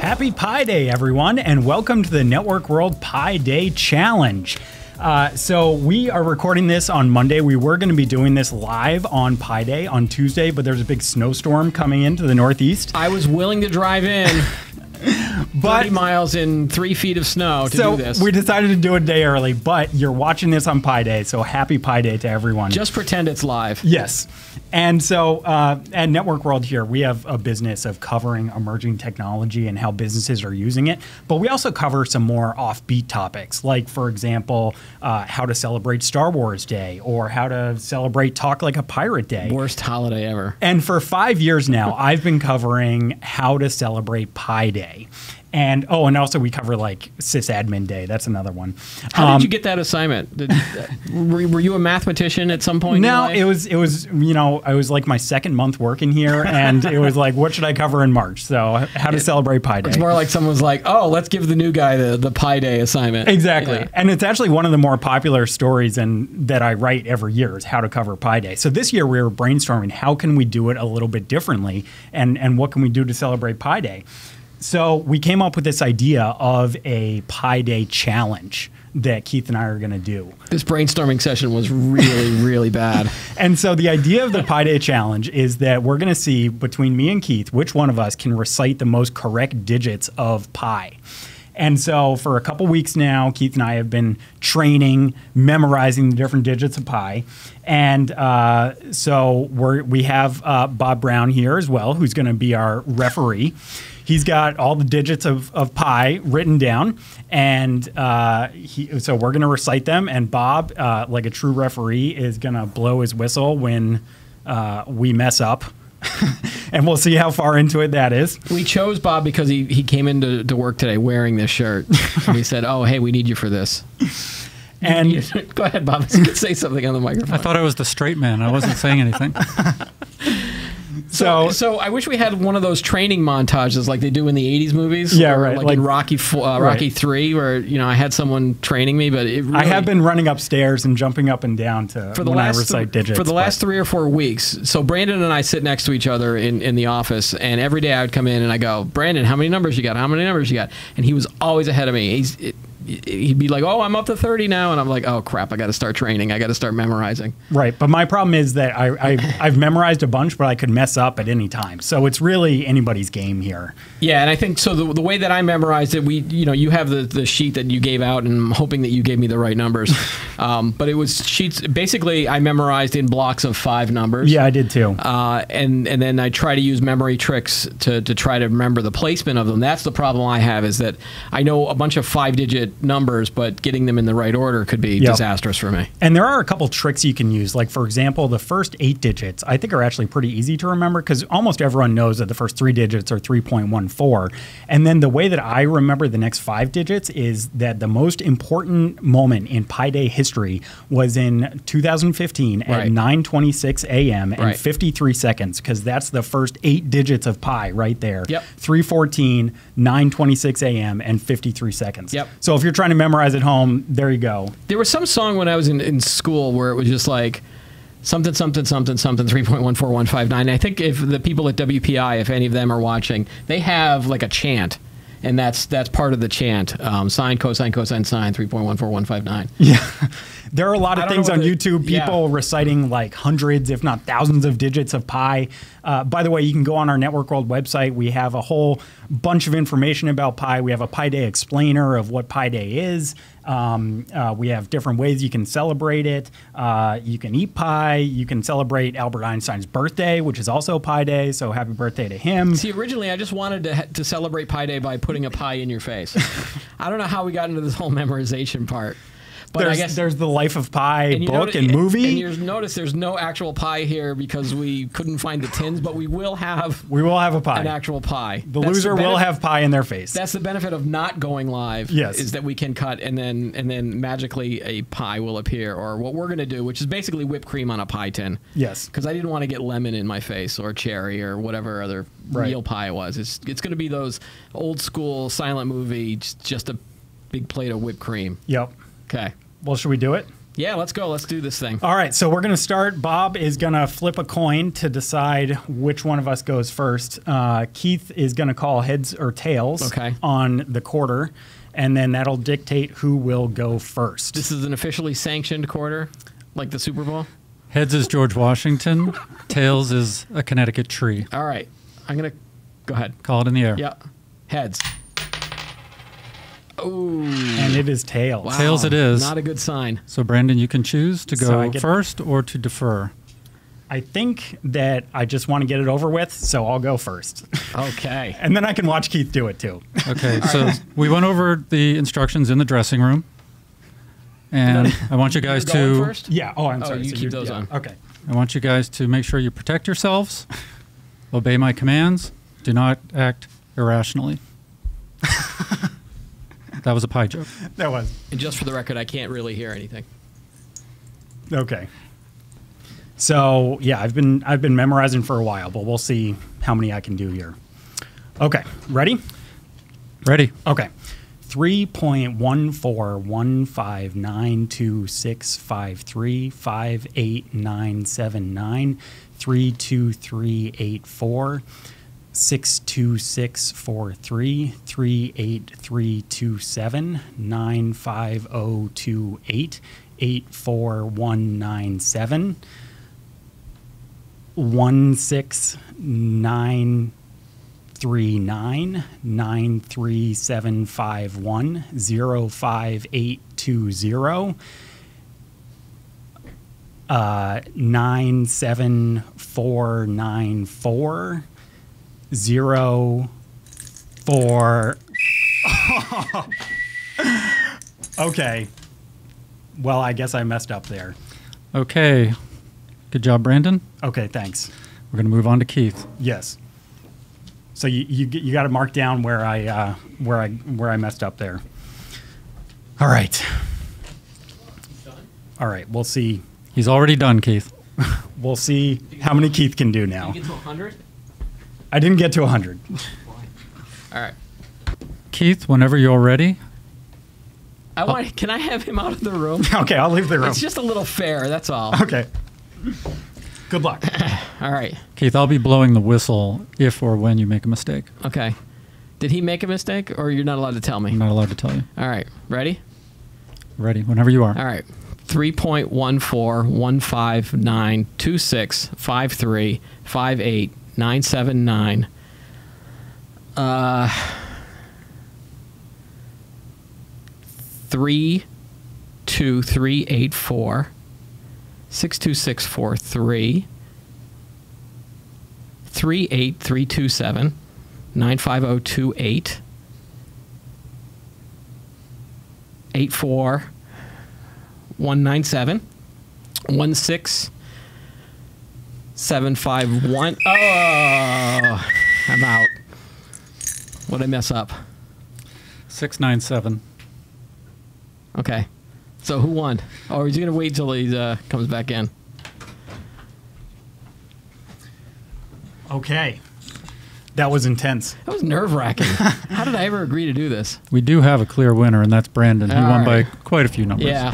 Happy Pi Day, everyone, and welcome to the Network World Pi Day Challenge. So we are recording this on Monday. We were going to be doing this live on Pi Day on Tuesday, but there's a big snowstorm coming into the Northeast. I was willing to drive in 30 miles in 3 feet of snow to do this. We decided to do it a day early, but you're watching this on Pi Day, so happy Pi Day to everyone. Just pretend it's live. Yes. And so at Network World here, we have a business of covering emerging technology and how businesses are using it. But we also cover some more offbeat topics, like, for example, how to celebrate Star Wars Day or how to celebrate Talk Like a Pirate Day. Worst holiday ever. And for 5 years now, I've been covering how to celebrate Pi Day. And and also we cover like sysadmin day. That's another one. How did you get that assignment? Were you a mathematician at some point? No, in your life? it was I was like my second month working here, and it was like, what should I cover in March? So how to celebrate Pi Day. It's more like someone was like, oh, let's give the new guy the Pi Day assignment. Exactly. Yeah. And it's actually one of the more popular stories that I write every year is how to cover Pi Day. So this year we were brainstorming how can we do it a little bit differently, and what can we do to celebrate Pi Day. So we came up with this idea of a Pi Day challenge that Keith and I are going to do. This brainstorming session was really, really bad. And so the idea of the Pi Day challenge is that we're going to see between me and Keith which one of us can recite the most correct digits of pi. And so for a couple weeks now, Keith and I have been training, memorizing the different digits of pi. And so we have Bob Brown here as well, who's going to be our referee. He's got all the digits of pi written down, and so we're going to recite them. And Bob, like a true referee, is going to blow his whistle when we mess up. And we'll see how far into it that is. We chose Bob because he came into work today wearing this shirt. And we said, oh, hey, we need you for this. And go ahead, Bob. You could say something on the microphone. I thought I was the straight man. I wasn't saying anything. So I wish we had one of those training montages like they do in the 80s movies. Yeah, right. Like in Rocky 3, where I had someone training me, but I have been running upstairs and jumping up and down I recite digits. For the last 3 or 4 weeks. So Brandon and I sit next to each other in the office, and every day I would come in and I go, Brandon, how many numbers you got? How many numbers you got? And he was always ahead of me. He'd be like, oh, I'm up to 30 now. And I'm like, oh, crap, I got to start training. I got to start memorizing. Right. But my problem is that I've memorized a bunch, but I could mess up at any time. So it's really anybody's game here. Yeah, and I think so the way that I memorized it, you have the sheet that you gave out, and I'm hoping that you gave me the right numbers. But it was sheets. Basically, I memorized in blocks of 5 numbers. Yeah, I did too. And then I try to use memory tricks to try to remember the placement of them. That's the problem I have, is that I know a bunch of 5-digit numbers, but getting them in the right order could be disastrous for me. And there are a couple tricks you can use. Like, for example, the first 8 digits I think are actually pretty easy to remember because almost everyone knows that the first 3 digits are 3.14. And then the way that I remember the next 5 digits is that the most important moment in Pi Day history was in 2015 at 9:26 a.m. and 53 seconds, because that's the first 8 digits of pi right there. Yep. 3:14, 9:26 a.m. and 53 seconds. Yep. So if you're trying to memorize at home, there you go. There was some song when I was in school where it was just like something, something, something, something, 3.14159. I think if the people at WPI, if any of them are watching, they have like a chant. And that's part of the chant. Sine, cosine, cosine, sine, 3.14159. Yeah. There are a lot of things on YouTube, people reciting like hundreds, if not thousands of digits of pi. By the way, you can go on our Network World website. We have a whole bunch of information about pi. We have a Pi Day explainer of what Pi Day is. We have different ways you can celebrate it. You can eat pie. You can celebrate Albert Einstein's birthday, which is also Pi Day. So happy birthday to him. See, originally I just wanted to celebrate Pi Day by putting a pie in your face. I don't know how we got into this whole memorization part. But I guess there's the Life of Pi book and movie. And you notice there's no actual pie here because we couldn't find the tins, but we will have a pie. An actual pie. The loser will have pie in their face. That's the benefit of not going live. Yes. Is that we can cut and then magically a pie will appear, or what we're going to do, which is basically whipped cream on a pie tin. Yes. Because I didn't want to get lemon in my face or cherry or whatever other real pie it was. It's going to be those old school silent movie, just a big plate of whipped cream. Yep. Okay. Well, should we do it? Yeah, let's go. Let's do this thing. All right, so we're going to start. Bob is going to flip a coin to decide which one of us goes first. Keith is going to call heads or tails on the quarter, and then that'll dictate who will go first. This is an officially sanctioned quarter, like the Super Bowl? Heads is George Washington. Tails is a Connecticut tree. All right. I'm going to go ahead. Call it in the air. Yeah. Heads. Oh. And it is tails. Wow. Tails it is. Not a good sign. So, Brandon, you can choose to So go I get- first or to defer. I think that I just want to get it over with, so I'll go first. Okay. And then I can watch Keith do it too. Okay, so we went over the instructions in the dressing room. And I want you guys You're going to first? Yeah. Oh, I'm Oh, sorry. you So keep you're- those yeah. on. Okay. I want you guys to make sure you protect yourselves, obey my commands, do not act irrationally. That was a pie joke. That was. And just for the record, I can't really hear anything. Okay. So yeah, I've been memorizing for a while, but we'll see how many I can do here. Okay, ready? Ready? Okay. 3.1415926535897932338462643 38327 95028 84197 16939 93751 05820 97494 04. Okay. Well, I guess I messed up there. Okay. Good job, Brandon. Okay, thanks. We're going to move on to Keith. Yes. So you got to mark down where I messed up there. All right. All right. We'll see. He's already done, Keith. We'll see how many Keith can do now. Did you get to 100? I didn't get to 100. All right. Keith, whenever you're ready. Can I have him out of the room? Okay, I'll leave the room. It's just a little fair, that's all. Okay. Good luck. All right. Keith, I'll be blowing the whistle if or when you make a mistake. Okay. Did he make a mistake, or you're not allowed to tell me? I'm not allowed to tell you. All right. Ready? Ready, whenever you are. All right. 3.1415926535897 32384 62643 38327 95028 84197 16751. Oh, I'm out. What'd I mess up? 697. Okay. So who won? Or is he going to wait till he comes back in? Okay. That was intense. That was nerve-wracking. How did I ever agree to do this? We do have a clear winner, and that's Brandon. He All won by right. quite a few numbers. Yeah.